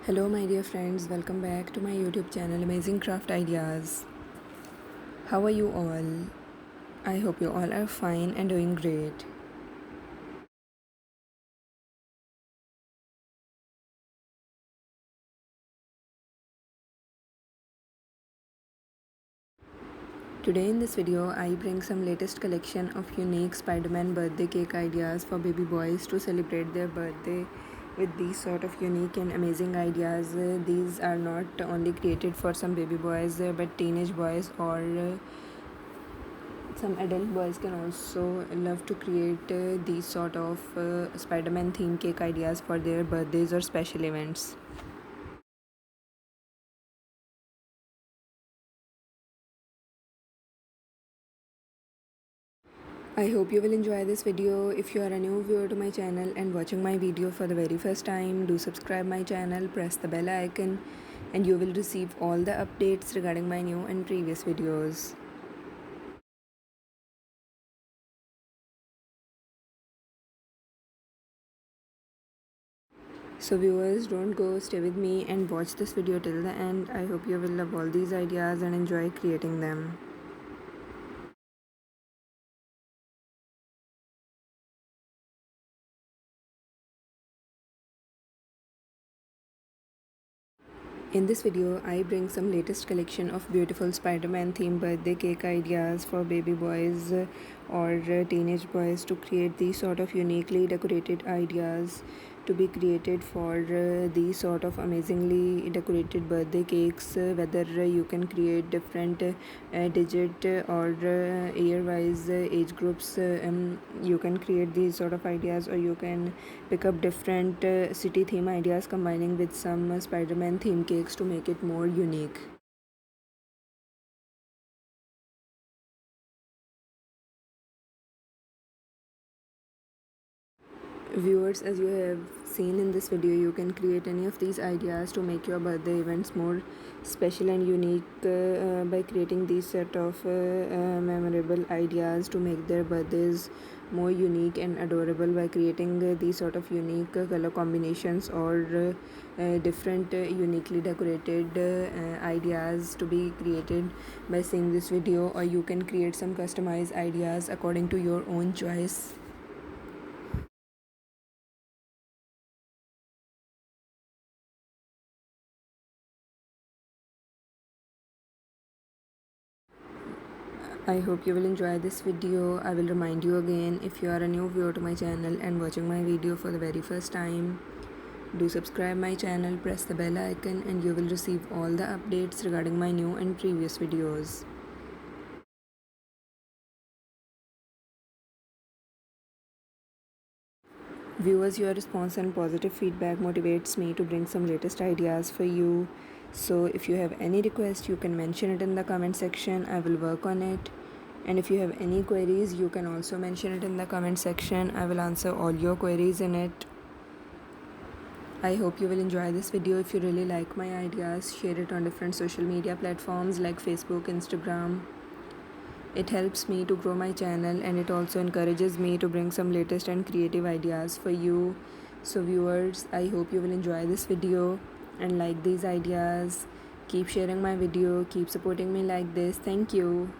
Hello, my dear friends, welcome back to my YouTube channel Amazing Craft Ideas. How are you all? I hope you all are fine and doing great. Today in this video, I bring some latest collection of unique Spiderman birthday cake ideas for baby boys to celebrate their birthday with these sort of unique and amazing ideas. These are not only created for some baby boys but teenage boys or some adult boys can also love to create these sort of Spider-Man theme cake ideas for their birthdays or special events. I hope you will enjoy this video. If you are a new viewer to my channel and watching my video for the very first time, do subscribe my channel, press the bell icon, and you will receive all the updates regarding my new and previous videos. So viewers, don't go, stay with me and watch this video till the end. I hope you will love all these ideas and enjoy creating them. In this video, I bring some latest collection of beautiful Spider-Man themed birthday cake ideas for baby boys or teenage boys to create these sort of uniquely decorated ideas to be created for these sort of amazingly decorated birthday cakes, whether you can create different digit or year wise age groups. You can create these sort of ideas, or you can pick up different city theme ideas combining with some Spider-Man theme cakes to make it more unique. Viewers, as you have seen in this video, you can create any of these ideas to make your birthday events more special and unique by creating these set of memorable ideas to make their birthdays more unique and adorable by creating these sort of unique color combinations or different uniquely decorated ideas to be created by seeing this video, or you can create some customized ideas according to your own choice. I hope you will enjoy this video. I will remind you again, if you are a new viewer to my channel and watching my video for the very first time, do subscribe my channel, press the bell icon, and you will receive all the updates regarding my new and previous videos. Viewers, your response and positive feedback motivates me to bring some latest ideas for you. So if you have any request, you can mention it in the comment section. I will work on it. And if you have any queries, you can also mention it in the comment section. I will answer all your queries in it. I hope you will enjoy this video. If you really like my ideas, share it on different social media platforms like Facebook, Instagram. It helps me to grow my channel, and it also encourages me to bring some latest and creative ideas for you. So viewers, I hope you will enjoy this video and like these ideas. Keep sharing my video, keep supporting me like this. Thank you.